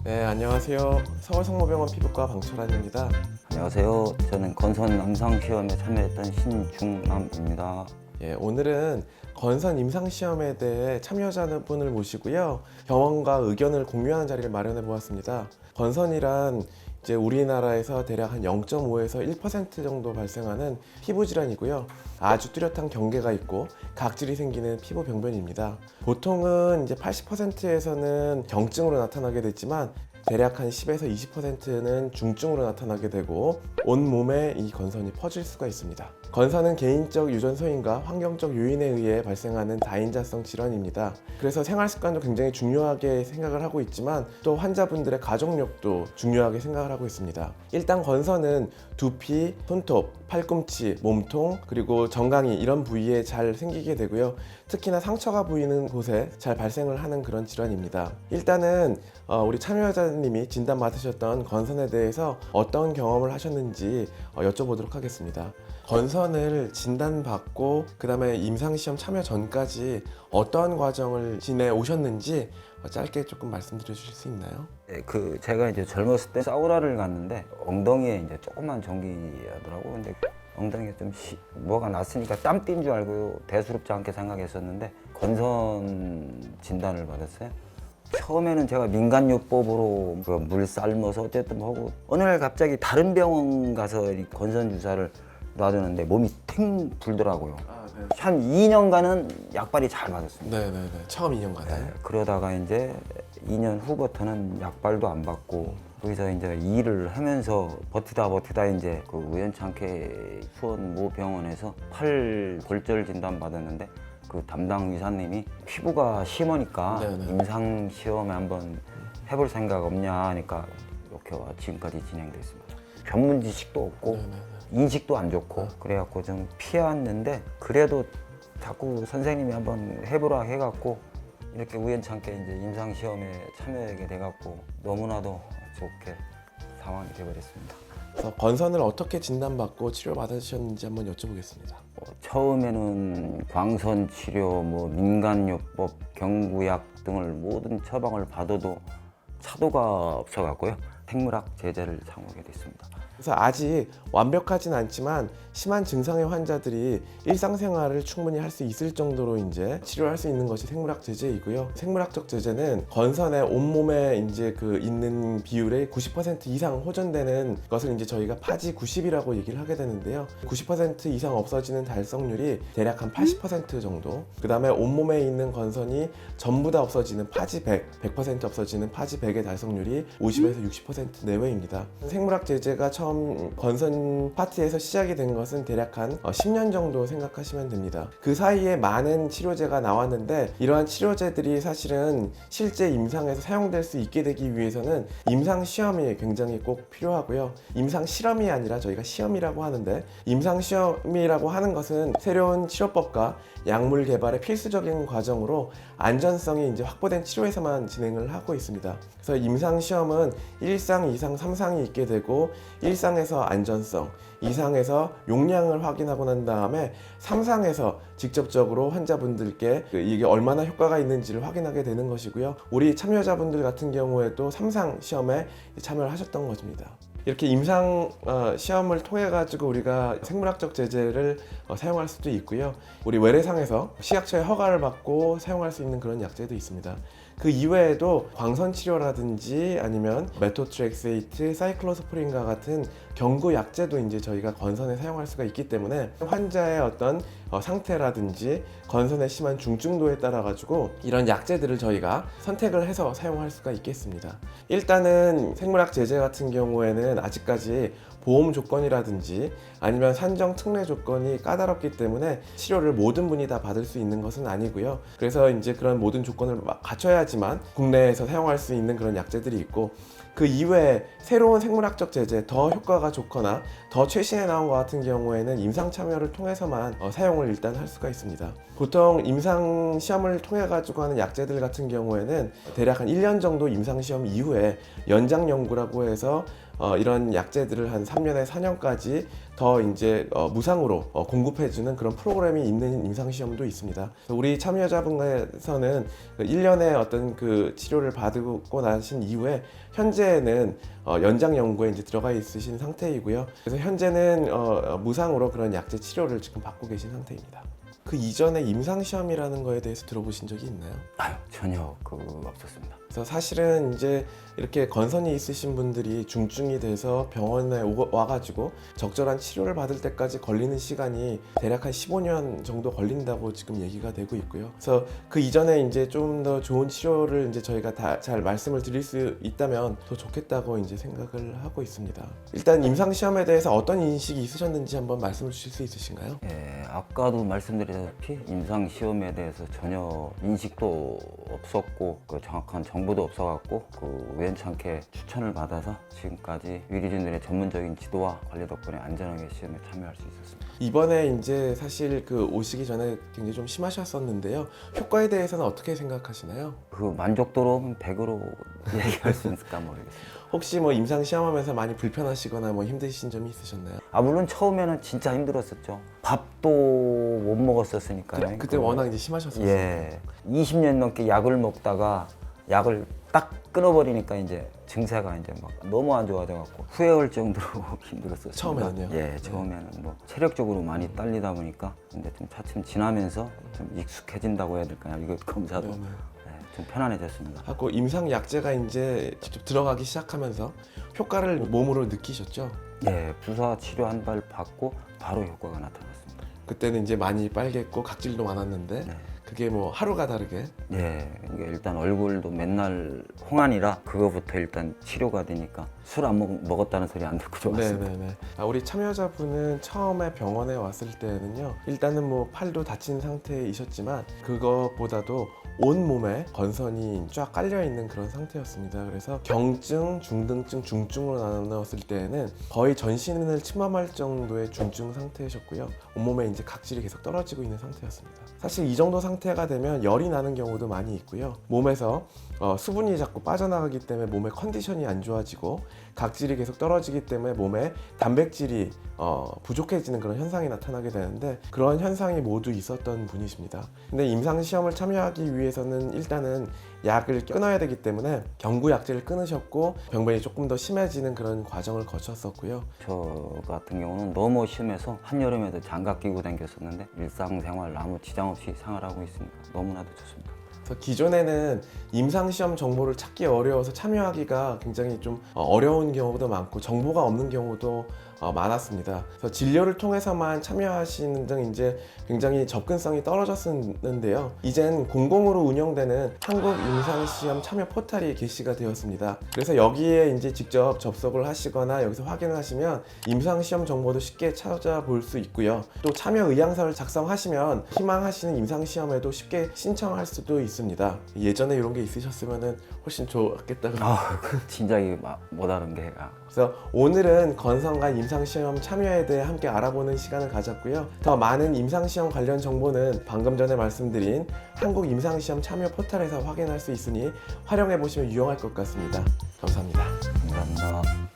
네, 안녕하세요. 서울성모병원 피부과 방철환입니다. 안녕하세요. 저는 건선 임상시험에 참여했던 신중남입니다. 오늘은 건선 임상시험에 대해 참여자분을 모시고요. 경험과 의견을 공유하는 자리를 마련해 보았습니다. 건선이란 이제 우리나라에서 대략 한 0.5에서 1% 정도 발생하는 피부 질환이고요. 아주 뚜렷한 경계가 있고 각질이 생기는 피부 병변입니다. 보통은 이제 80%에서는 경증으로 나타나게 되지만 대략 한 10에서 20%는 중증으로 나타나게 되고 온 몸에 이 건선이 퍼질 수가 있습니다. 건선은 개인적 유전소인과 환경적 요인에 의해 발생하는 다인자성 질환입니다. 그래서 생활 습관도 굉장히 중요하게 생각을 하고 있지만 또 환자분들의 가족력도 중요하게 생각을 하고 있습니다. 일단 건선은 두피, 손톱, 팔꿈치, 몸통, 그리고 정강이 이런 부위에 잘 생기게 되고요. 특히나 상처가 보이는 곳에 잘 발생을 하는 그런 질환입니다. 일단은 우리 참여자님이 진단받으셨던 건선에 대해서 어떤 경험을 하셨는지 여쭤보도록 하겠습니다. 건선을 진단받고 그 다음에 임상시험 참여 전까지 어떠한 과정을 지내오셨는지 짧게 조금 말씀드려 주실 수 있나요? 네, 제가 이제 젊었을 때 사우나를 갔는데 엉덩이에 이제 조그만 전기하더라고. 근데 엉덩이에 좀 뭐가 났으니까 땀 띈 줄 알고 대수롭지 않게 생각했었는데 건선 진단을 받았어요. 처음에는 제가 민간요법으로 물 삶아서 어쨌든 하고 어느 날 갑자기 다른 병원 가서 이 건선 주사를 놔주는데 몸이 탱 불더라고요. 네. 한 2년간은 약발이 잘 맞았습니다. 네네네. 처음 2년간에. 네, 그러다가 이제 2년 후부터는 약발도 안 받고 거기서 이제 일을 하면서 버티다 이제 그 우연찮게 수원 모 병원에서 팔 골절 진단 받았는데 그 담당 의사님이 피부가 심하니까 네네. 임상 시험에 한번 해볼 생각 없냐 하니까 이렇게 지금까지 진행됐습니다. 전문 지식도 없고 네네네. 인식도 안 좋고 그래갖고 좀 피해왔는데 그래도 자꾸 선생님이 한번 해보라 해갖고 이렇게 우연찮게 이제 임상시험에 참여하게 돼갖고 너무나도 좋게 상황이 돼버렸습니다. 그래서 건선을 어떻게 진단받고 치료받으셨는지 한번 여쭤보겠습니다. 처음에는 광선 치료, 민간요법, 경구약 등을 모든 처방을 받아도 차도가 없어갖고요. 생물학 제재를 당하게 됐습니다. 그래서 아직 완벽하진 않지만 심한 증상의 환자들이 일상생활을 충분히 할 수 있을 정도로 이제 치료할 수 있는 것이 생물학 제재이고요. 생물학적 제재는 건선의 온몸에 이제 있는 비율의 90% 이상 호전되는 것을 이제 저희가 파지 90이라고 얘기를 하게 되는데요. 90% 이상 없어지는 달성률이 대략 한 80% 정도. 그 다음에 온몸에 있는 건선이 전부 다 없어지는 파지 100% 없어지는 파지 100의 달성률이 50에서 60% 내외입니다. 생물학 제재가 처음 건선 파트에서 시작이 된 것은 대략 한 10년 정도 생각하시면 됩니다. 그 사이에 많은 치료제가 나왔는데 이러한 치료제들이 사실은 실제 임상에서 사용될 수 있게 되기 위해서는 임상 시험이 굉장히 꼭 필요하고요. 임상 실험이 아니라 저희가 시험이라고 하는데 임상 시험이라고 하는 것은 새로운 치료법과 약물 개발의 필수적인 과정으로 안전성이 이제 확보된 치료에서만 진행을 하고 있습니다. 그래서 임상 시험은 1상, 2상, 3상이 있게 되고 1상에서 안전성, 2상에서 용량을 확인하고 난 다음에 3상에서 직접적으로 환자분들께 이게 얼마나 효과가 있는지를 확인하게 되는 것이고요. 우리 참여자분들 같은 경우에도 3상 시험에 참여를 하셨던 것입니다. 이렇게 임상 시험을 통해 가지고 우리가 생물학적 제재를 사용할 수도 있고요. 우리 외래상에서 식약처의 허가를 받고 사용할 수 있는 그런 약제도 있습니다. 그 이외에도 광선 치료라든지 아니면 메토트렉세이트, 사이클로스프린과 같은 경구 약제도 이제 저희가 건선에 사용할 수가 있기 때문에 환자의 어떤 상태라든지 건선의 심한 중증도에 따라 가지고 이런 약제들을 저희가 선택을 해서 사용할 수가 있겠습니다. 일단은 생물학 제재 같은 경우에는 아직까지 보험 조건이라든지 아니면 산정 특례 조건이 까다롭기 때문에 치료를 모든 분이 다 받을 수 있는 것은 아니고요. 그래서 이제 그런 모든 조건을 갖춰야지만 국내에서 사용할 수 있는 그런 약제들이 있고 그 이외에 새로운 생물학적 제재, 더 효과가 좋거나 더 최신에 나온 것 같은 경우에는 임상 참여를 통해서만 사용을 일단 할 수가 있습니다. 보통 임상 시험을 통해 가지고 하는 약제들 같은 경우에는 대략 한 1년 정도 임상 시험 이후에 연장 연구라고 해서 이런 약제들을 한 3년에 4년까지 더 이제 무상으로 공급해주는 그런 프로그램이 있는 임상시험도 있습니다. 우리 참여자분께서는 1년의 어떤 그 치료를 받고 나신 이후에 현재는 연장 연구에 이제 들어가 있으신 상태이고요. 그래서 현재는 무상으로 그런 약제 치료를 지금 받고 계신 상태입니다. 그 이전에 임상시험이라는 거에 대해서 들어보신 적이 있나요? 아유, 전혀 없었습니다. 그래서 사실은 이제 이렇게 건선이 있으신 분들이 중증이 돼서 병원에 와가지고 적절한 치료를 받을 때까지 걸리는 시간이 대략 한 15년 정도 걸린다고 지금 얘기가 되고 있고요. 그래서 그 이전에 이제 좀 더 좋은 치료를 이제 저희가 다 잘 말씀을 드릴 수 있다면 더 좋겠다고 이제 생각을 하고 있습니다. 일단 임상시험에 대해서 어떤 인식이 있으셨는지 한번 말씀을 주실 수 있으신가요? 예, 아까도 말씀드렸다시피 임상 시험에 대해서 전혀 인식도 없었고 그 정확한 정보도 없어갖고 그 우연찮게 추천을 받아서 지금까지 위리진들의 전문적인 지도와 관리 덕분에 안전하게 시험에 참여할 수 있었습니다. 이번에 이제 사실 그 오시기 전에 굉장히 좀 심하셨었는데요. 효과에 대해서는 어떻게 생각하시나요? 그 만족도로 100으로 얘기할 수 있을까 모르겠습니다. 혹시 뭐 임상 시험하면서 많이 불편하시거나 뭐 힘드신 점이 있으셨나요? 아 물론 처음에는 진짜 힘들었었죠. 밥도 못 먹었었으니까요. 그때 워낙 이제 심하셨었어요. 예, 20년 넘게 약을 먹다가 약을 딱 끊어버리니까 이제 증세가 이제 막 너무 안 좋아져갖고 후회할 정도로 힘들었었어요. 처음에는요? 예, 처음에는 뭐 체력적으로 많이 딸리다 보니까 근데 좀 차츰 지나면서 좀 익숙해진다고 해야 될까요? 이거 검사도 네네. 예, 좀 편안해졌습니다. 하고 임상 약제가 이제 직접 들어가기 시작하면서 효과를 몸으로 느끼셨죠? 예, 주사 치료 한 발 받고 바로 효과가 나타났습니다. 그때는 이제 많이 빨갰고 각질도 많았는데 네. 그게 뭐 하루가 다르게 예, 이게 일단 얼굴도 맨날 홍안이라 그거부터 일단 치료가 되니까 술 안 먹었다는 소리 안 듣고 좋았습니다. 네네네. 우리 참여자분은 처음에 병원에 왔을 때는요, 일단은 뭐 팔도 다친 상태이셨지만 그것보다도 온 몸에 건선이 쫙 깔려 있는 그런 상태였습니다. 그래서 경증, 중등증, 중증으로 나눴을 때에는 거의 전신을 침범할 정도의 중증 상태셨고요. 온몸에 이제 각질이 계속 떨어지고 있는 상태였습니다. 사실 이 정도 상태가 되면 열이 나는 경우도 많이 있고요. 몸에서 수분이 자꾸 빠져나가기 때문에 몸의 컨디션이 안 좋아지고 각질이 계속 떨어지기 때문에 몸에 단백질이 부족해지는 그런 현상이 나타나게 되는데 그런 현상이 모두 있었던 분이십니다. 근데 임상시험을 참여하기 위해서는 일단은 약을 끊어야 되기 때문에 경구약제를 끊으셨고 병변이 조금 더 심해지는 그런 과정을 거쳤었고요. 저 같은 경우는 너무 심해서 한여름에도 장갑 끼고 다녔었는데 일상생활 아무 지장 없이 생활하고 있으니까 너무나도 좋습니다. 그래서 기존에는 임상시험 정보를 찾기 어려워서 참여하기가 굉장히 좀 어려운 경우도 많고 정보가 없는 경우도 많았습니다. 그래서 진료를 통해서만 참여하시는 등 이제 굉장히 접근성이 떨어졌었는데요. 이젠 공공으로 운영되는 한국임상시험 참여 포털이 게시가 되었습니다. 그래서 여기에 이제 직접 접속을 하시거나 여기서 확인을 하시면 임상시험 정보도 쉽게 찾아볼 수 있고요. 또 참여 의향서를 작성하시면 희망하시는 임상시험에도 쉽게 신청할 수도 있습니다. 예전에 이런 게 있으셨으면 훨씬 좋겠다고. 진작에 못 알은 게 그래서 오늘은 건선간 임상시험 참여에 대해 함께 알아보는 시간을 가졌고요. 더 많은 임상시험 관련 정보는 방금 전에 말씀드린 한국임상시험 참여 포털에서 확인할 수 있으니 활용해 보시면 유용할 것 같습니다. 감사합니다. 감사합니다.